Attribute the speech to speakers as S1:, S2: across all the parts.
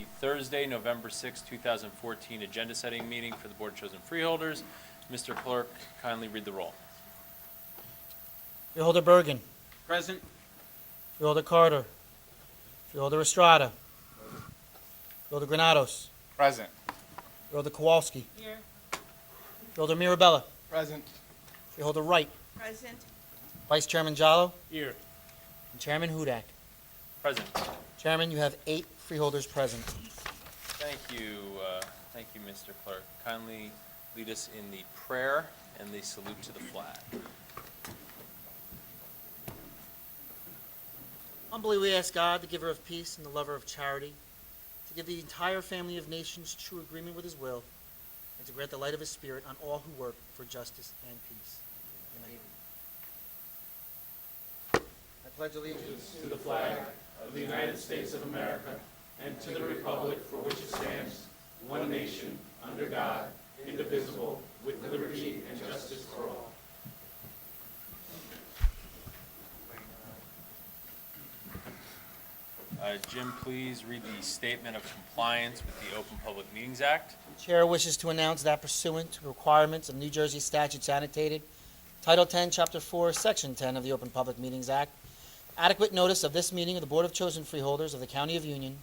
S1: the Thursday, November 6, 2014 agenda setting meeting for the Board of Chosen Freeholders. Mr. Clerk, kindly read the roll.
S2: Freeholder Bergen.
S3: Present.
S2: Freeholder Carter. Freeholder Estrada. Freeholder Granados.
S3: Present.
S2: Freeholder Kowalski.
S4: Here.
S2: Freeholder Mirabella.
S3: Present.
S2: Freeholder Wright.
S4: Present.
S2: Vice Chairman Jallo.
S3: Here.
S2: And Chairman Hudak.
S1: Present.
S2: Chairman, you have 8 freeholders present.
S1: Thank you, Mr. Clerk. Kindly lead us in the prayer and the salute to the flag.
S2: Humbly we ask God, the giver of peace and the lover of charity, to give the entire family of nations true agreement with his will, and to grant the light of his spirit on all who work for justice and peace. Amen. I pledge allegiance
S5: to the flag of the United States of America and to the republic for which it stands, one nation, under God, indivisible, with liberty and justice for all.
S1: Jim, please read the Statement of Compliance with the Open Public Meetings Act.
S2: The Chair wishes to announce that pursuant to requirements of New Jersey statutes annotated, Title 10, Chapter 4, Section 10 of the Open Public Meetings Act, adequate notice of this meeting of the Board of Chosen Freeholders of the County of Union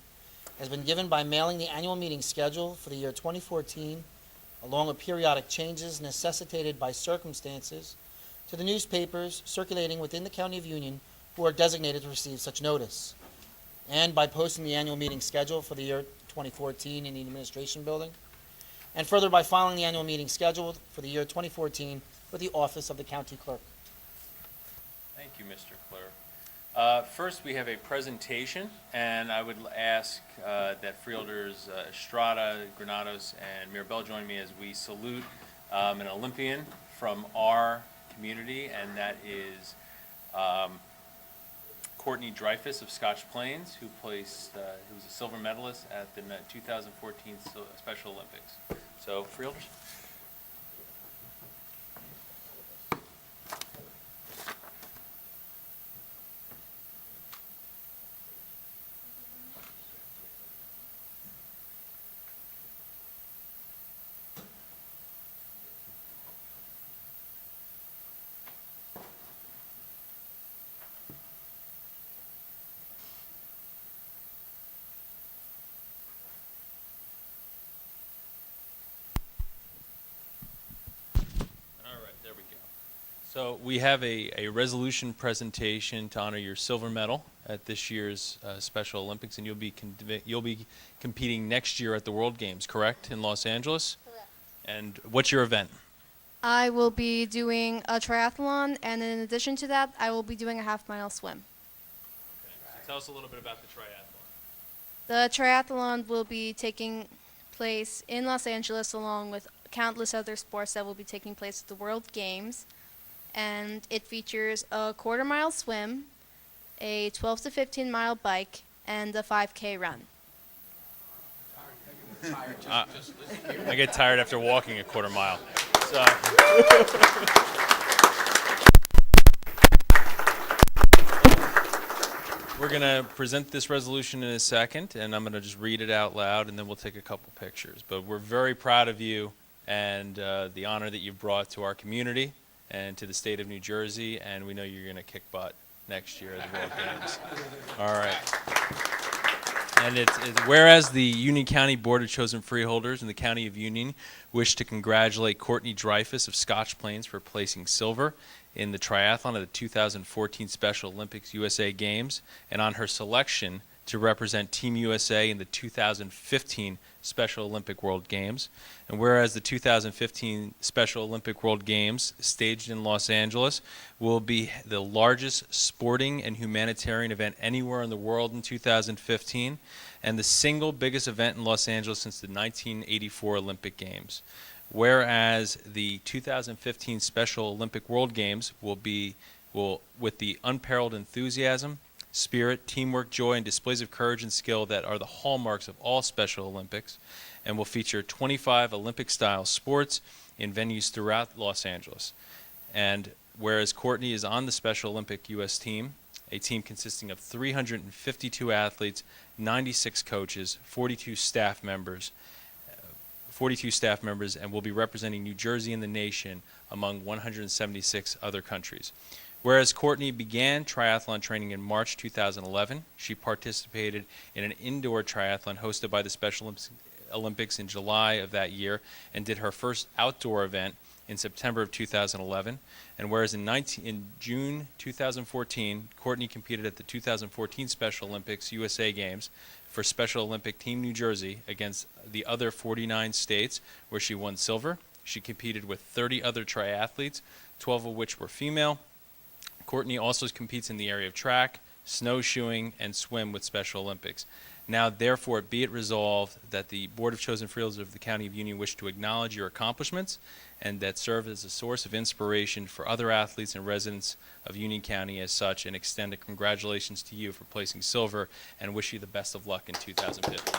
S2: has been given by mailing the annual meeting schedule for the year 2014, along with periodic changes necessitated by circumstances, to the newspapers circulating within the County of Union who are designated to receive such notice, and by posting the annual meeting schedule for the year 2014 in the Administration Building, and further by filing the annual meeting schedule for the year 2014 with the Office of the County Clerk.
S1: Thank you, Mr. Clerk. First, we have a presentation, and I would ask that Freeholders Estrada, Granados, and Mirabel join me as we salute an Olympian from our community, and that is Courtney Dreyfus of Scotch Plains, who was a silver medalist at the 2014 Special Olympics. So, Freeholders. There we go. So we have a resolution presentation to honor your silver medal at this year's Special Olympics, and you'll be competing next year at the World Games, correct, in Los Angeles?
S6: Correct.
S1: And what's your event?
S6: I will be doing a triathlon, and in addition to that, I will be doing a half-mile swim.
S1: Okay. So tell us a little bit about the triathlon.
S6: The triathlon will be taking place in Los Angeles along with countless other sports that will be taking place at the World Games, and it features a quarter-mile swim, a 12 to 15-mile bike, and a 5K run.
S1: I get tired after walking a quarter mile. So. We're going to present this resolution in a second, and I'm going to just read it out loud, and then we'll take a couple pictures. But we're very proud of you and the honor that you've brought to our community and to the state of New Jersey, and we know you're going to kick butt next year at the World Games. All right. And it's whereas the Union County Board of Chosen Freeholders in the County of Union wish to congratulate Courtney Dreyfus of Scotch Plains for placing silver in the triathlon of the 2014 Special Olympics USA Games, and on her selection to represent Team USA in the 2015 Special Olympic World Games. And whereas the 2015 Special Olympic World Games, staged in Los Angeles, will be the largest sporting and humanitarian event anywhere in the world in 2015, and the single biggest event in Los Angeles since the 1984 Olympic Games. Whereas the 2015 Special Olympic World Games will, with the unparalleled enthusiasm, spirit, teamwork, joy, and displays of courage and skill that are the hallmarks of all Special Olympics, and will feature 25 Olympic-style sports in venues throughout Los Angeles. And whereas Courtney is on the Special Olympic U.S. team, a team consisting of 352 athletes, 96 coaches, 42 staff members, and will be representing New Jersey in the nation among 176 other countries. Whereas Courtney began triathlon training in March 2011, she participated in an indoor triathlon hosted by the Special Olympics in July of that year and did her first outdoor event in September of 2011. And whereas in June 2014, Courtney competed at the 2014 Special Olympics USA Games for Special Olympic Team New Jersey against the other 49 states, where she won silver. She competed with 30 other triathletes, 12 of which were female. Courtney also competes in the area of track, snowshoeing, and swim with Special Olympics. Now, therefore, be it resolved that the Board of Chosen Freeholders of the County of Union wish to acknowledge your accomplishments and that serve as a source of inspiration for other athletes and residents of Union County as such, and extend a congratulations to you for placing silver and wish you the best of luck in 2015.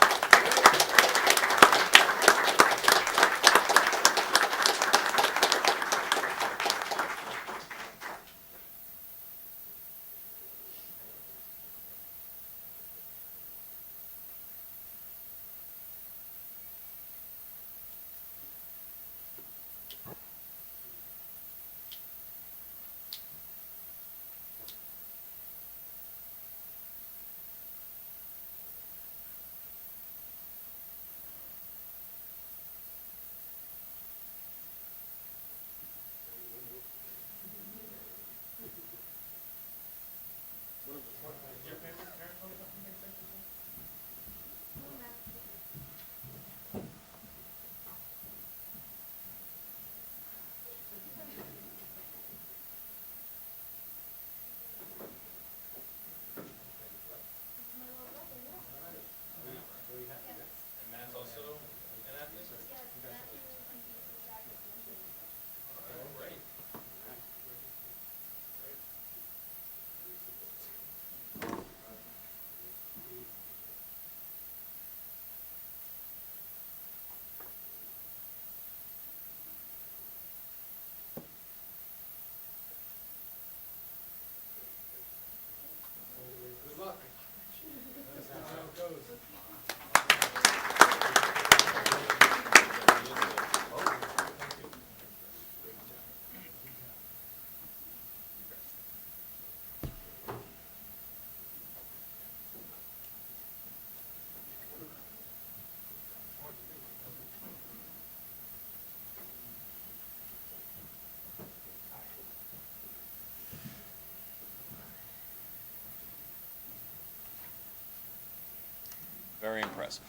S1: Very impressive.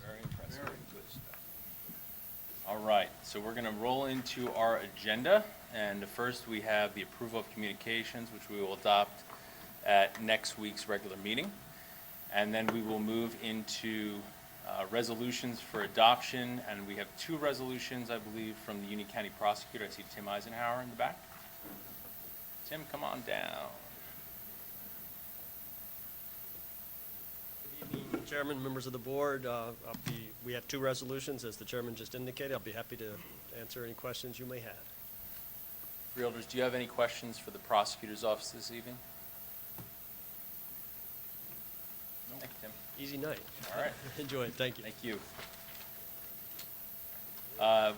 S1: Very impressive. Very good stuff. All right, so we're going to roll into our agenda, and first we have the approval of communications, which we will adopt at next week's regular meeting, and then we will move into resolutions for adoption, and we have two resolutions, I believe, from the Union County Prosecutor. I see Tim Eisenhower in the back. Tim, come on down.
S3: Good evening, Chairman, members of the board. We have two resolutions, as the chairman just indicated. I'll be happy to answer any questions you may have.
S1: Freeholders, do you have any questions for the prosecutor's office this evening? No. Thank you, Tim.
S3: Easy night.
S1: All right.
S3: Enjoy it. Thank you.
S1: Thank you.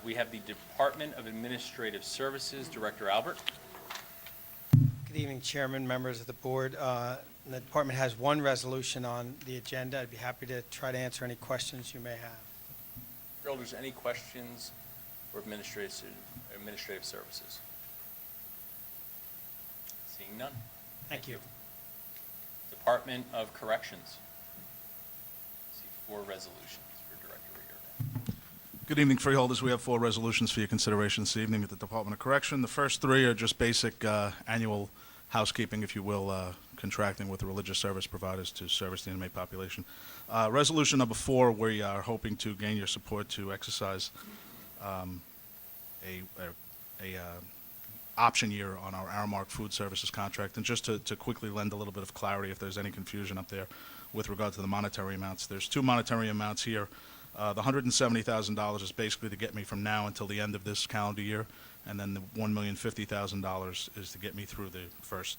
S1: We have the Department of Administrative Services, Director Albert.
S4: Good evening, Chairman, members of the board. The department has one resolution on the agenda. I'd be happy to try to answer any questions you may have.
S1: Freeholders, any questions for Administrative Services? Seeing none.
S4: Thank you.
S1: Department of Corrections. I see 4 resolutions for Director Riordan.
S7: Good evening, Freeholders. We have 4 resolutions for your consideration this evening at the Department of Correction. The first 3 are just basic annual housekeeping, if you will, contracting with the religious service providers to service the inmate population. Resolution number 4, we are hoping to gain your support to exercise a option year on our Aramark Food Services contract. And just to quickly lend a little bit of clarity if there's any confusion up there with regard to the monetary amounts. There's 2 monetary amounts here. The $170,000 is basically to get me from now until the end of this calendar year, and then the $1,050,000 is to get me through the first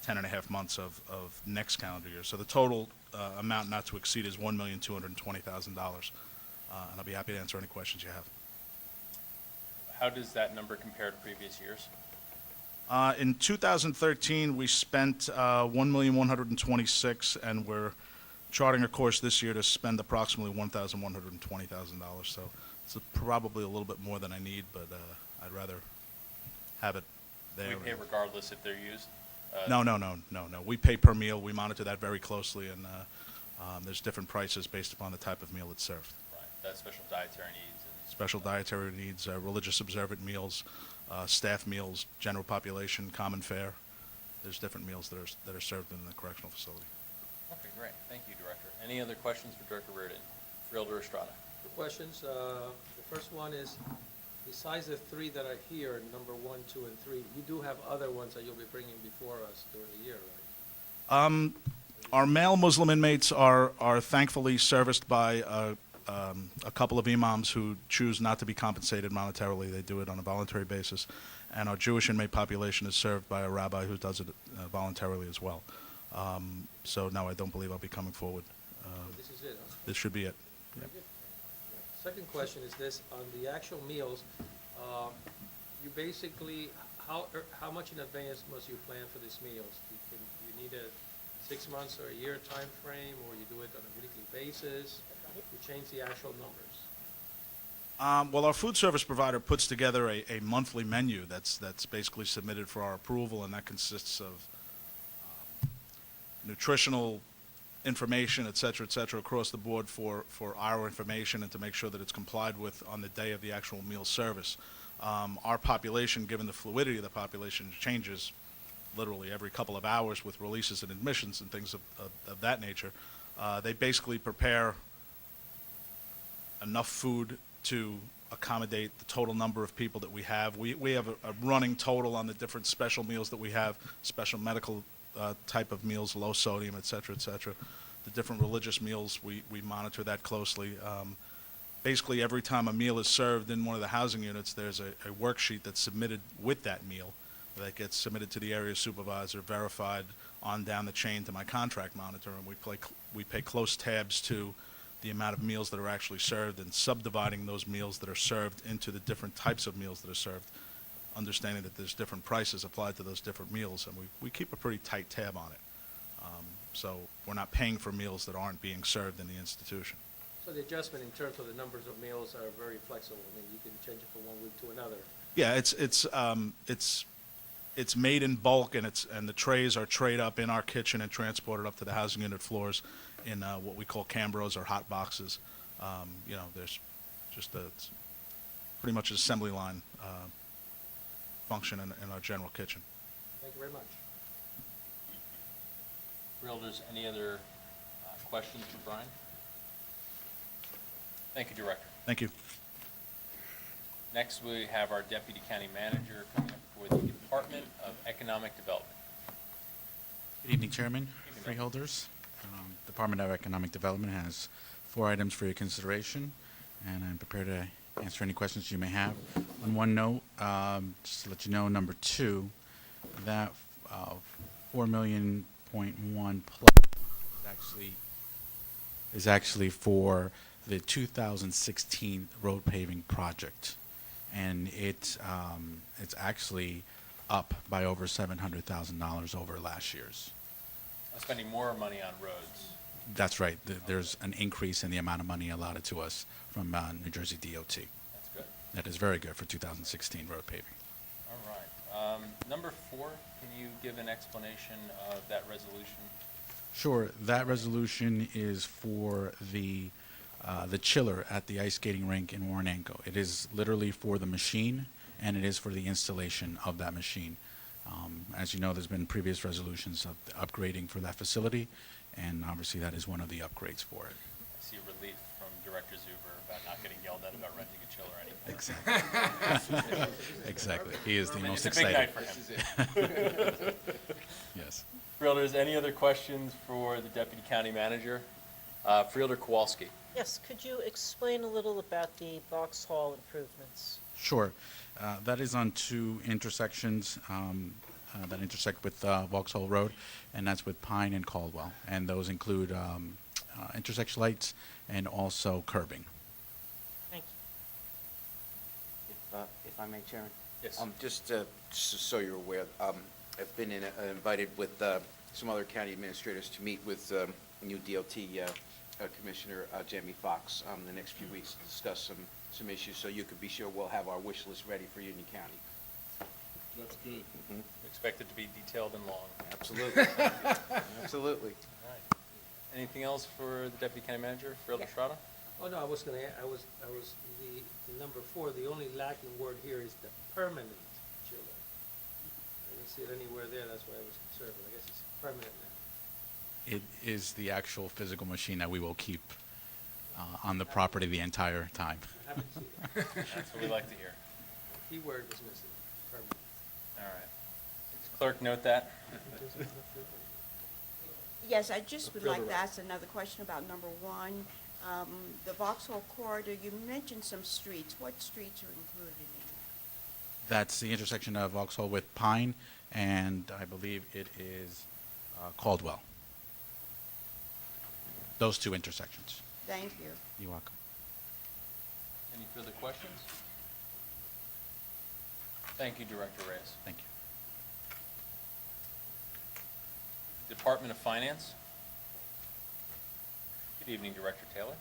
S7: 10 and a half months of next calendar year. So the total amount not to exceed is $1,220,000. And I'll be happy to answer any questions you have.
S1: How does that number compare to previous years?
S7: In 2013, we spent $1,126,000, and we're charting a course this year to spend approximately $1,120,000. So it's probably a little bit more than I need, but I'd rather have it there.
S1: We pay regardless if they're used?
S7: No. We pay per meal. We monitor that very closely, and there's different prices based upon the type of meal that's served.
S1: Right, that's special dietary needs.
S7: Special dietary needs, religious observant meals, staff meals, general population, common fare. There's different meals that are served in the correctional facility.
S1: Okay, great. Thank you, Director. Any other questions for Director Reardon? Freeholder Estrada.
S8: Two questions. The first one is, besides the three that are here, number 1, 2, and 3, you do have other ones that you'll be bringing before us during the year, right?
S7: Our male Muslim inmates are thankfully serviced by a couple of imams who choose not to be compensated monetarily. They do it on a voluntary basis. And our Jewish inmate population is served by a rabbi who does it voluntarily as well. So no, I don't believe I'll be coming forward.
S8: This is it, huh?
S7: This should be it.
S8: Very good. Second question is this, on the actual meals, you basically, how much in advance must you plan for these meals? You need a 6 months or a year time frame, or you do it on a weekly basis? You change the actual numbers?
S7: Well, our food service provider puts together a monthly menu that's basically submitted for our approval, and that consists of nutritional information, et cetera, across the board for our information and to make sure that it's complied with on the day of the actual meal service. Our population, given the fluidity of the population, changes literally every couple of hours with releases and admissions and things of that nature. They basically prepare enough food to accommodate the total number of people that we have. We have a running total on the different special meals that we have, special medical type of meals, low sodium, et cetera. The different religious meals, we monitor that closely. Basically, every time a meal is served in one of the housing units, there's a worksheet that's submitted with that meal that gets submitted to the area supervisor, verified on down the chain to my contract monitor, and we pay close tabs to the amount of meals that are actually served and subdividing those meals that are served into the different types of meals that are served, understanding that there's different prices applied to those different meals, and we keep a pretty tight tab on it. So we're not paying for meals that aren't being served in the institution.
S8: So the adjustment in terms of the numbers of meals are very flexible. I mean, you can change it from 1 week to another.
S7: Yeah, it's made in bulk, and the trays are trayed up in our kitchen and transported up to the housing unit floors in what we call cambros or hot boxes. There's just it's pretty much an assembly line function in our general kitchen.
S8: Thank you very much.
S1: Freeholders, any other questions for Brian? Thank you, Director.
S7: Thank you.
S1: Next, we have our Deputy County Manager coming up for the Department of Economic Development.
S9: Good evening, Chairman,
S1: Evening.
S9: freeholders. Department of Economic Development has 4 items for your consideration, and I'm prepared to answer any questions you may have. On one note, just to let you know, number 2, that $4.1 million plus is actually for the 2016 road paving project, and it's actually up by over $700,000 over last year's.
S1: Spending more money on roads.
S9: That's right. There's an increase in the amount of money allotted to us from New Jersey DOT.
S1: That's good.
S9: That is very good for 2016 road paving.
S1: All right. Number 4, can you give an explanation of that resolution?
S9: Sure. That resolution is for the chiller at the ice skating rink in Warrenanko. It is literally for the machine, and it is for the installation of that machine. As you know, there's been previous resolutions of the upgrading for that facility, and obviously that is one of the upgrades for it.
S1: I see relief from Director Zuber about not getting yelled at about renting a chiller anymore.
S9: Exactly. Exactly. He is the most
S1: It's a big
S9: excited.
S1: night for him.
S9: Yes.
S1: Freeholders, any other questions for the Deputy County Manager? Freeholder Kowalski.
S10: Yes, could you explain a little about the Vauxhall improvements?
S9: Sure. That is on 2 intersections. that intersect with Vauxhall Road, and that's with Pine and Caldwell. And those include intersection lights and also curbing.
S10: Thank you.
S11: If I may, Chairman?
S1: Yes.
S11: Just so you're aware, I've been invited with some other county administrators to meet with new DOT Commissioner Jamie Foxx the next few weeks to discuss some issues, so you could be sure we'll have our wish list ready for Union County.
S1: That's good. Expect it to be detailed and long.
S11: Absolutely. Absolutely.
S1: All right. Anything else for the Deputy County Manager, Freeholder Estrada?
S8: Oh, no, I was the number 4, the only lacking word here is the permanent chiller. I didn't see it anywhere there, that's why I was concerned, but I guess it's permanent now.
S9: It is the actual physical machine that we will keep on the property the entire time.
S8: I haven't seen it.
S1: That's what we like to hear.
S8: The key word was missing, permanent.
S1: All right. Clerk, note that.
S12: Yes, I just would like
S1: Fielder
S12: to
S1: Road.
S12: ask another question about number 1. The Vauxhall corridor, you mentioned some streets. What streets are included in that?
S9: That's the intersection of Vauxhall with Pine, and I believe it is Caldwell. Those 2 intersections.
S12: Thank you.
S9: You're welcome.
S1: Any further questions? Thank you, Director Reyes.
S9: Thank you.
S1: Department of Finance. Good evening, Director Taylor.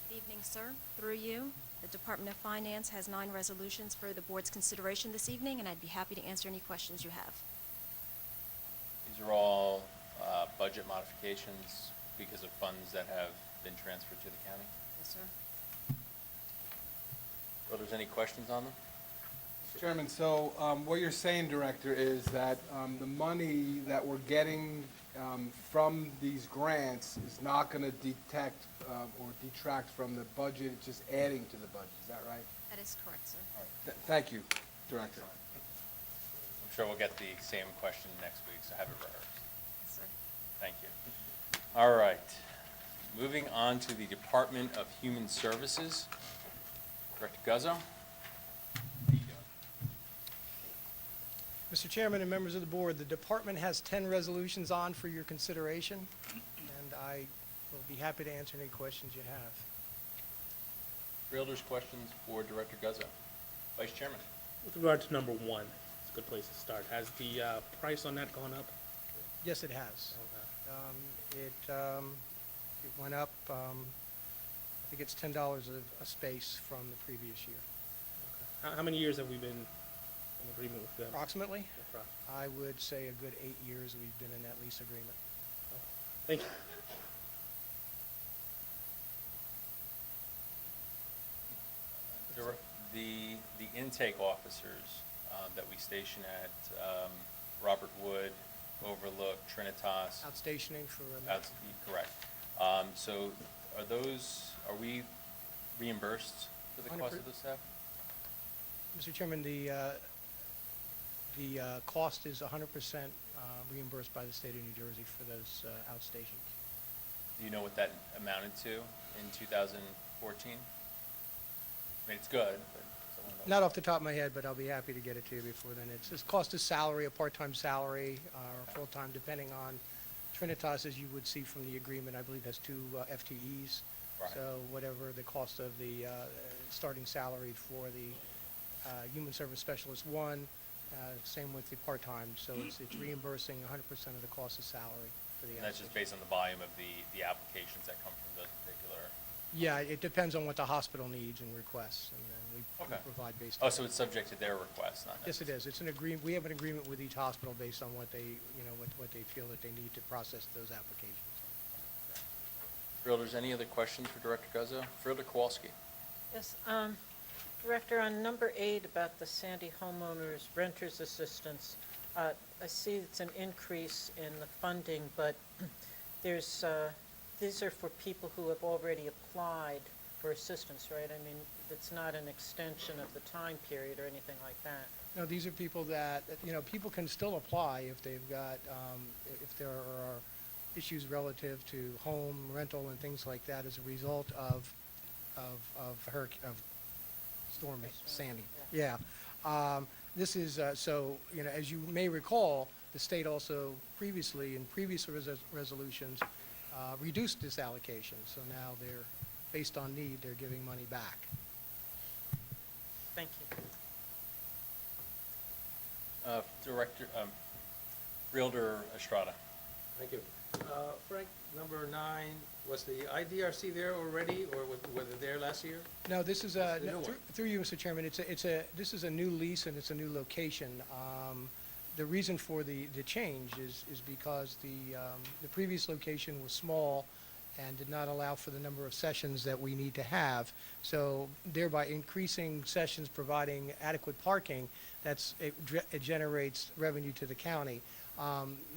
S13: Good evening, sir. Through you, the Department of Finance has 9 resolutions for the board's consideration this evening, and I'd be happy to answer any questions you have.
S1: These are all budget modifications because of funds that have been transferred to the county.
S13: Yes, sir.
S1: Well, there's any questions on them?
S14: Mr. Chairman, so what you're saying, Director, is that the money that we're getting from these grants is not going to detect or detract from the budget, it's just adding to the budget, is that right?
S13: That is correct, sir.
S14: Thank you, Director.
S1: I'm sure we'll get the same question next week, so have it rehearsed.
S13: Yes, sir.
S1: Thank you. All right. Moving on to the Department of Human Services. Director Guzzo. How you doing?
S4: Mr. Chairman and members of the board, the department has 10 resolutions on for your consideration, and I will be happy to answer any questions you have.
S1: Freeholders, questions for Director Guzzo. Vice Chairman.
S5: With regard to number 1, it's a good place to start. Has the price on that gone up?
S4: Yes, it has. It went up, I think it's $10 a space from the previous year.
S5: How many years have we been in agreement with them?
S4: Approximately,
S5: Approx.
S4: I would say a good 8 years we've been in that lease agreement.
S5: Thank you.
S1: The intake officers that we station at Robert Wood, Overlook, Trinitas.
S4: Outstationing for,
S1: Correct. So are we reimbursed for the cost of the staff?
S4: Mr. Chairman, the cost is 100% reimbursed by the state of New Jersey for those outstations.
S1: Do you know what that amounted to in 2014? I mean, it's good, but someone knows.
S4: Not off the top of my head, but I'll be happy to get it to you before then. It's cost of salary, a part-time salary, or full-time, depending on Trinitas, as you would see from the agreement, I believe has 2 FTEs.
S1: Right.
S4: So whatever the cost of the starting salary for the Human Service Specialist 1, same with the part-time. So it's reimbursing 100% of the cost of salary for the
S1: And that's just
S4: outstation.
S1: based on the volume of the applications that come from those particular.
S4: Yeah, it depends on what the hospital needs and requests, and then we
S1: Okay.
S4: provide based
S1: Oh,
S4: on.
S1: so it's subject to their request, not
S4: Yes, it
S1: necessarily.
S4: is. It's an agreement, we have an agreement with each hospital based on what they, what they feel that they need to process those applications.
S1: Freeholders, any other questions for Director Guzzo? Freeholder Kowalski.
S10: Yes, Director, on number 8 about the Sandy homeowners renters assistance, I see it's an increase in the funding, but there's, these are for people who have already applied for assistance, right? I mean, it's not an extension of the time period or anything like that.
S4: No, these are people that, people can still apply if they've got, if there are issues relative to home rental and things like that as a result of Storm Sandy. Yeah. This is, so, as you may recall, the state also previously, in previous resolutions, reduced this allocation. So now they're, based on need, they're giving money back.
S10: Thank you.
S1: Director, Freeholder Estrada.
S8: Thank you. Frank, number 9, was the IDRC there already, or were they there last year?
S4: No, this is
S8: This is a new one.
S4: through you, Mr. Chairman, this is a new lease and it's a new location. The reason for the change is because the previous location was small and did not allow for the number of sessions that we need to have. So thereby increasing sessions, providing adequate parking, it generates revenue to the county.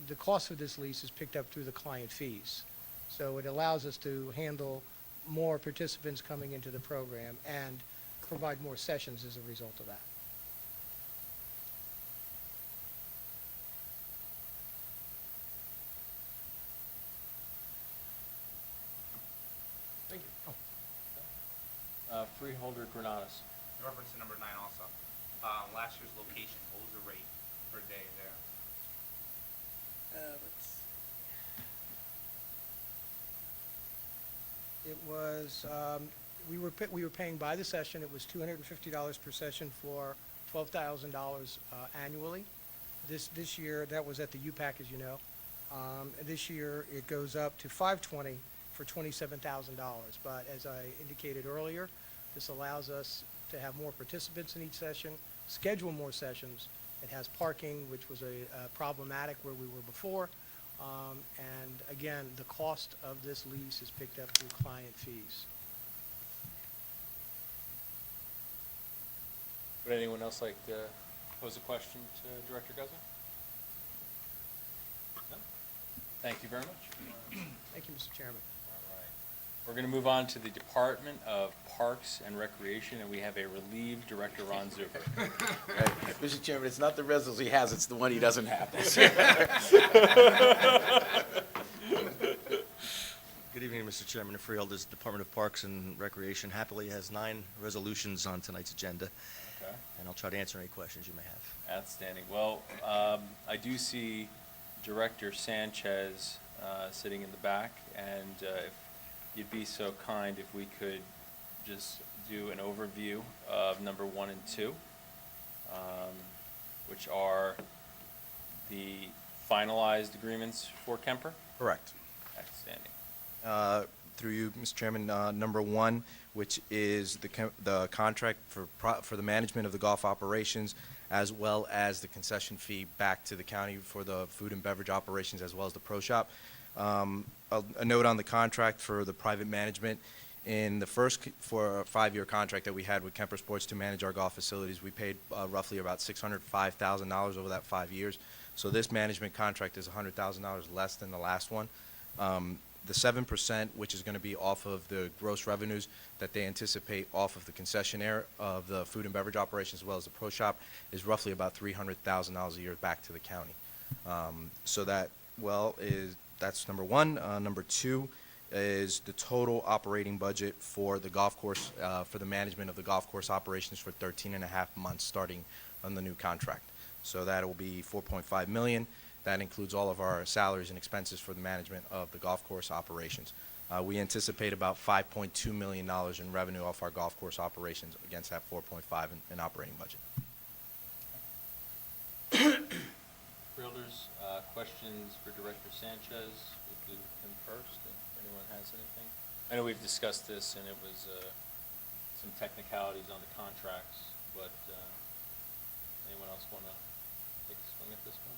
S4: The cost of this lease is picked up through the client fees. So it allows us to handle more participants coming into the program and provide more sessions as a result of that.
S8: Thank you.
S1: Freeholder Granados.
S15: In reference to number 9 also, last year's location, what was the rate per day there?
S4: It was, we were paying by the session. It was $250 per session for $12,000 annually. This year, that was at the UPAC, as you know. This year, it goes up to $520 for $27,000. But as I indicated earlier, this allows us to have more participants in each session, schedule more sessions. It has parking, which was problematic where we were before. And again, the cost of this lease is picked up through client fees.
S1: Would anyone else like to pose a question to Director Guzzo? No? Thank you very much.
S4: Thank you, Mr. Chairman.
S1: All right. We're going to move on to the Department of Parks and Recreation, and we have a relieved Director, Ron Zuber.
S11: Right. Mr. Chairman, it's not the resolution he has, it's the one he doesn't have.
S16: Good evening, Mr. Chairman. Freeholder's Department of Parks and Recreation happily has 9 resolutions on tonight's agenda,
S1: Okay.
S16: and I'll try to answer any questions you may have.
S1: Outstanding. Well, I do see Director Sanchez sitting in the back, and if you'd be so kind if we could just do an overview of number 1 and 2, which are the finalized agreements for Kemper.
S16: Correct.
S1: Outstanding.
S16: Through you, Mr. Chairman, number 1, which is the contract for the management of the golf operations, as well as the concession fee back to the county for the food and beverage operations, as well as the pro shop. A note on the contract for the private management. In the first for a 5-year contract that we had with Kemper Sports to manage our golf facilities, we paid roughly about $605,000 over that 5 years. So this management contract is $100,000 less than the last one. The 7%, which is going to be off of the gross revenues that they anticipate off of the concessionaire of the food and beverage operations, as well as the pro shop, is roughly about $300,000 a year back to the county. So that's number 1. Number 2 is the total operating budget for the golf course, for the management of the golf course operations for 13 and a half months starting on the new contract. So that will be $4.5 million. That includes all of our salaries and expenses for the management of the golf course operations. We anticipate about $5.2 million in revenue off our golf course operations against that $4.5 in operating budget.
S1: Freeholders, questions for Director Sanchez? We'll do him first, if anyone has anything. I know we've discussed this, and it was some technicalities on the contracts, but anyone else want to take a swing at this one?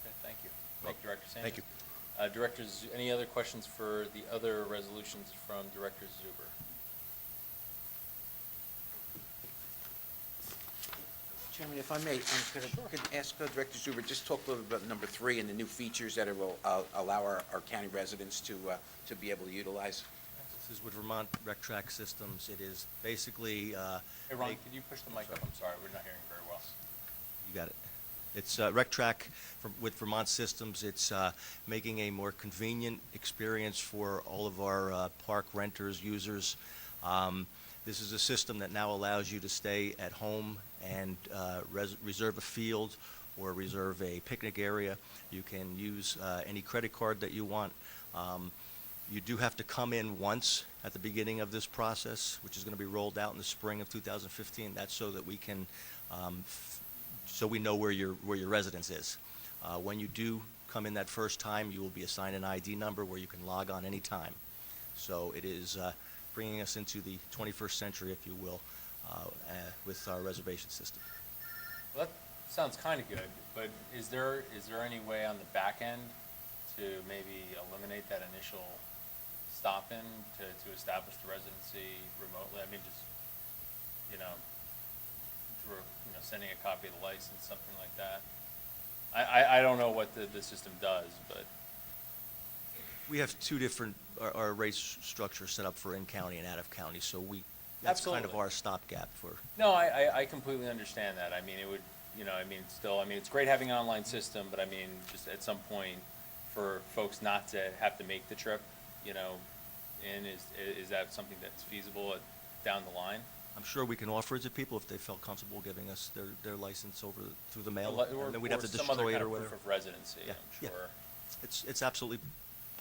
S1: Okay, thank you. Thank you, Director Sanchez.
S16: Thank you.
S1: Directors, any other questions for the other resolutions from Director Zuber?
S11: Chairman, if I may, could ask Director Zuber, just talk a little bit about number 3 and the new features that it will allow our county residents to be able to utilize.
S16: This is with Vermont Rec Track Systems. It is basically...
S1: Hey, Ron, could you push the mic up? I'm sorry, we're not hearing very well.
S16: You got it. It's Rec Track with Vermont Systems. It's making a more convenient experience for all of our park renters, users. This is a system that now allows you to stay at home and reserve a field or reserve a picnic area. You can use any credit card that you want. You do have to come in once at the beginning of this process, which is going to be rolled out in the spring of 2015. That's so that we can, so we know where your residence is. When you do come in that first time, you will be assigned an ID number where you can log on any time. So it is bringing us into the 21st century, if you will, with our reservation system.
S1: Well, that sounds kind of good, but is there any way on the back end to maybe eliminate that initial stop-in to establish the residency remotely? I mean, just, through, sending a copy of the license, something like that. I don't know what the system does, but.
S16: We have two different, our rate structure set up for in-county and out-of-county, so that's kind of
S1: Absolutely.
S16: our stopgap for.
S1: No, I completely understand that. I mean, it would, it's great having an online system, but I mean, just at some point, for folks not to have to make the trip, is that something that's feasible down the line?
S16: I'm sure we can offer it to people if they felt comfortable giving us their license over through the mail,
S1: Or
S16: and then we'd have to
S1: some other
S16: destroy
S1: kind
S16: it or
S1: of
S16: whatever.
S1: proof of residency,
S16: Yeah,
S1: I'm
S16: yeah.
S1: sure.
S16: It's absolutely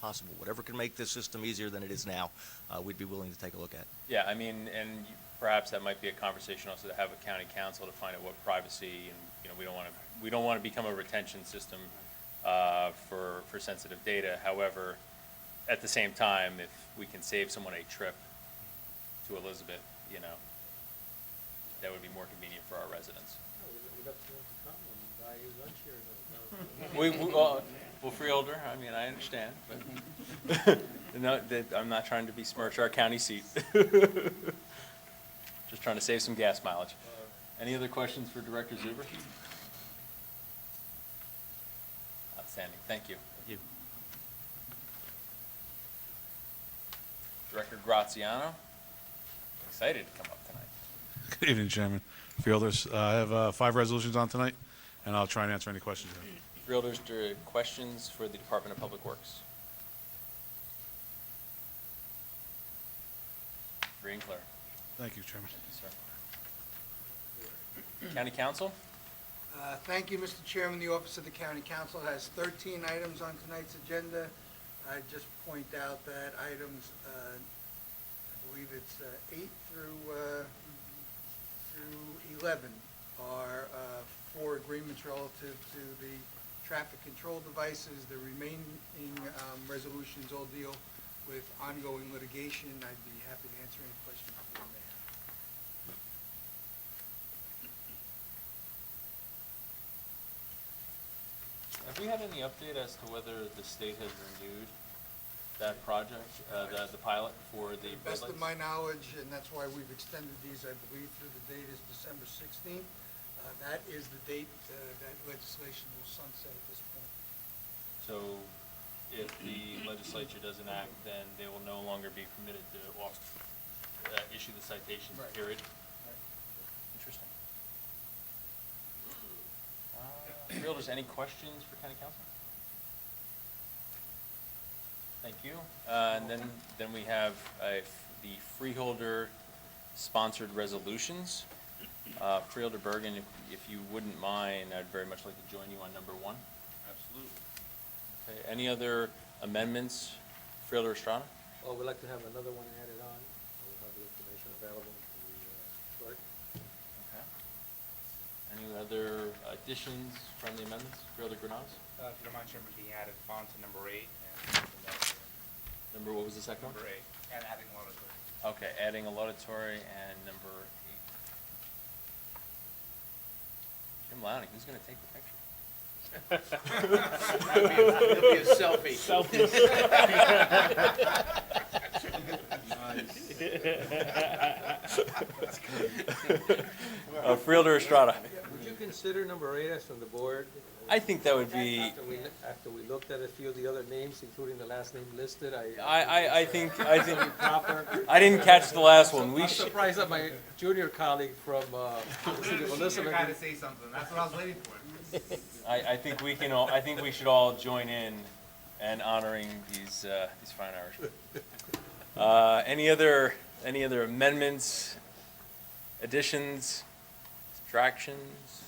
S16: possible. Whatever can make this system easier than it is now, we'd be willing to take a look at.
S1: Yeah, I mean, and perhaps that might be a conversation also to have a county council to find out what privacy, and, we don't want to become a retention system for sensitive data. However, at the same time, if we can save someone a trip to Elizabeth, that would be more convenient for our residents.
S8: We'd love to come and buy you lunch here.
S1: Well, Freeholder, I mean, I understand, but no, I'm not trying to besmirch our county seat. Just trying to save some gas mileage. Any other questions for Director Zuber? Outstanding, thank you.
S16: Thank you.
S1: Director Graziano, excited to come up tonight.
S7: Good evening, Chairman. Freeholders, I have 5 resolutions on tonight, and I'll try and answer any questions you have.
S1: Freeholders, questions for the Department of Public Works? Free and clear.
S7: Thank you, Chairman.
S1: Thank you, sir. County Council?
S17: Thank you, Mr. Chairman. The Office of the County Council has 13 items on tonight's agenda. I just point out that items, I believe it's 8 through 11 are for agreements relative to the traffic control devices. The remaining resolutions all deal with ongoing litigation. I'd be happy to answer any questions you may have.
S1: Have we had any update as to whether the state has renewed that project, the pilot for the
S17: To the
S1: red
S17: best of
S1: lights?
S17: my knowledge, and that's why we've extended these, I believe, through the date is December 16th. That is the date that legislation will sunset at this point.
S1: So if the legislature doesn't act, then they will no longer be permitted to issue the citations,
S17: Right.
S1: period?
S17: Right.
S1: Interesting. Realtors, any questions for County Council? Thank you. And then we have the Freeholder sponsored resolutions. Freeholder Bergen, if you wouldn't mind, I'd very much like to join you on number 1.
S15: Absolutely.
S1: Okay, any other amendments? Freeholder Estrada?
S8: Well, we'd like to have another one added on. We'll have the information available to the clerk.
S1: Okay. Any other additions, friendly amendments? Freeholder Granados?
S15: If you don't mind, Chairman, being added on to number 8 and
S1: Number, what was the second one?
S15: number 8, and adding laudatory.
S1: Okay, adding a laudatory and number 8. Jim Lowney, who's gonna take the picture?
S11: It'll be a selfie.
S1: Freeholder Estrada.
S8: Would you consider number 8 as from the board?
S1: I think that would be,
S8: After we looked at a few of the other names, including the last name listed,
S1: I think,
S8: proper.
S1: I didn't catch the last one.
S8: I'm surprised that my junior colleague from the city of Elizabeth.
S15: You're to say something. That's what I was waiting for.
S1: I think we can all, I think we should all join in honoring these fine Irish. Any other Any other amendments, additions, subtractions,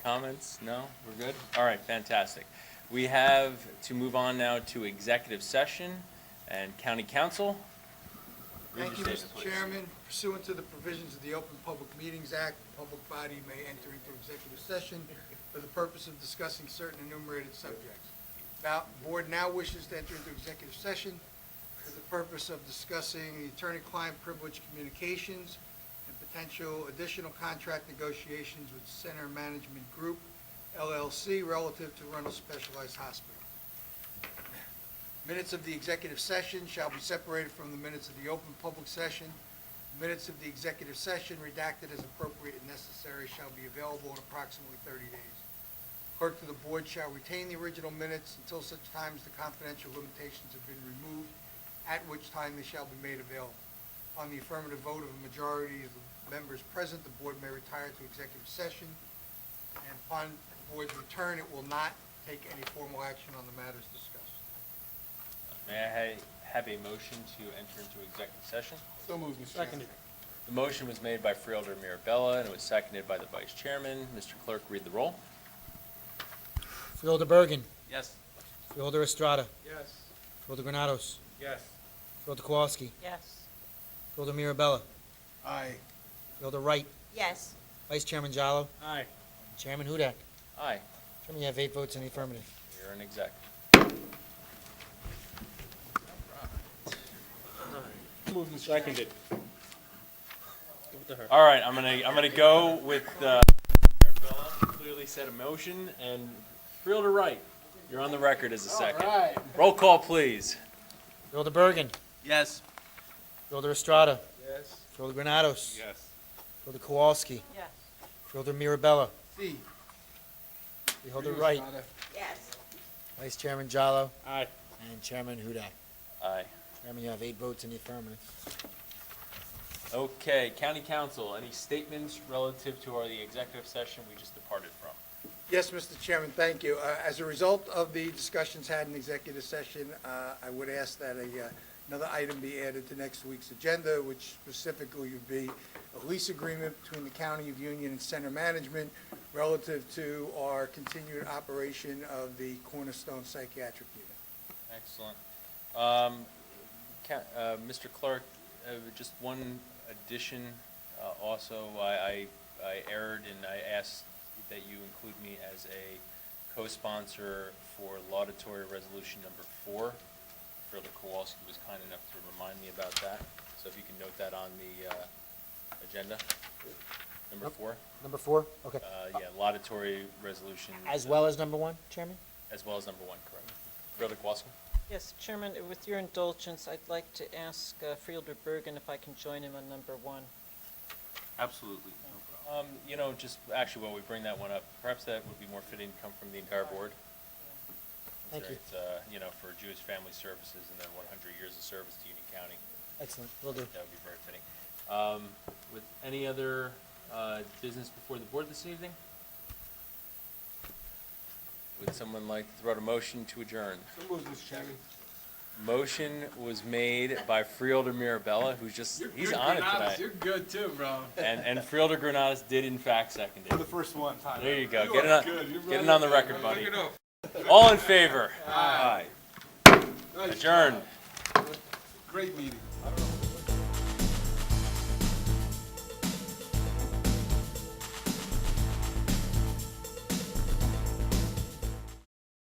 S1: comments? No? We're good? All right, fantastic. We have to move on now to executive session and county council. Read
S17: Thank you,
S1: your
S17: Mr.
S1: statement, please.
S17: Chairman. Pursuant to the provisions of the Open Public Meetings Act, the public body may enter into executive session for the purpose of discussing certain enumerated subjects. Now, the board now wishes to enter into executive session for the purpose of discussing the attorney-client privilege communications and potential additional contract negotiations with Center Management Group, LLC, relative to Runnels Specialized Hospital. Minutes of the executive session shall be separated from the minutes of the open public session. Minutes of the executive session, redacted as appropriate and necessary, shall be available in approximately 30 days. Clerk to the board shall retain the original minutes until such time as the confidential limitations have been removed, at which time they shall be made available. On the affirmative vote of a majority of the members present, the board may retire to executive session, and upon the board's return, it will not take any formal action on the matters discussed.
S1: May I have a motion to enter into executive session?
S14: So moved, Mr. Chairman.
S1: The motion was made by Freeholder Mirabella, and it was seconded by the vice chairman. Mr. Clerk, read the roll.
S2: Freeholder Bergen.
S1: Yes.
S2: Freeholder Estrada.
S14: Yes.
S2: Freeholder Granados.
S14: Yes.
S2: Freeholder Kowalski.
S10: Yes.
S2: Freeholder Mirabella.
S14: Aye.
S2: Freeholder Wright.
S12: Yes.
S2: Vice Chairman Jallo.
S14: Aye.
S2: Chairman Hudak.
S1: Aye.
S2: Chairman, you have 8 votes in the affirmative.
S1: You're in exec.
S14: Moved, Mr.
S5: Seconded.
S1: All right, I'm gonna go with Mirabella. Clearly said a motion, and Freeholder Wright, you're on the record as a second.
S14: All right.
S1: Roll call, please.
S2: Freeholder Bergen.
S1: Yes.
S2: Freeholder Estrada.
S14: Yes.
S2: Freeholder Granados.
S14: Yes.
S2: Freeholder Kowalski.
S10: Yes.
S2: Freeholder Mirabella.
S14: C.
S2: Freeholder Wright.
S14: Estrada.
S12: Yes.
S2: Vice Chairman Jallo.
S5: Aye.
S2: And Chairman Hudak.
S1: Aye.
S2: Chairman, you have 8 votes in the affirmative.
S1: Okay, County Council, any statements relative to the executive session we just departed from?
S17: Yes, Mr. Chairman, thank you. As a result of the discussions had in executive session, I would ask that another item be added to next week's agenda, which specifically would be a lease agreement between the County of Union and Center Management relative to our continued operation of the Cornerstone Psychiatric Unit.
S1: Excellent. Mr. Clerk, just one addition. Also, I erred and I asked that you include me as a co-sponsor for laudatory resolution number 4. Freeholder Kowalski was kind enough to remind me about that. So if you can note that on the agenda. Number 4.
S2: Number 4? Okay.
S1: Yeah, laudatory resolution.
S2: As well as number 1, Chairman?
S1: As well as number 1, correct. Freeholder Kowalski?
S10: Yes, Chairman, with your indulgence, I'd like to ask Freeholder Bergen if I can join him on number 1.
S1: Absolutely. You know, just actually while we bring that one up, perhaps that would be more fitting to come from the entire board.
S2: Thank you.
S1: It's, you know, for Jewish Family Services and their 100 years of service to Union County.
S2: Excellent. Will do.
S1: That would be very fitting. With any other business before the board this evening? Would someone like to throw out a motion to adjourn?
S14: So moved, Mr. Chairman.
S1: Motion was made by Freeholder Mirabella, who's just, he's on it tonight.
S14: You're good too, bro.
S1: And Freeholder Granados did in fact second
S14: For
S1: it.
S14: the first one time.
S1: There you go.
S14: You
S1: Get it
S14: are
S1: on,
S14: good. You're
S1: get it
S14: really
S1: on the
S14: good.
S1: record,
S14: Look
S1: buddy.
S14: it up.
S1: All in favor? Aye.
S14: Nice
S1: Adjourned.
S14: job. Great meeting.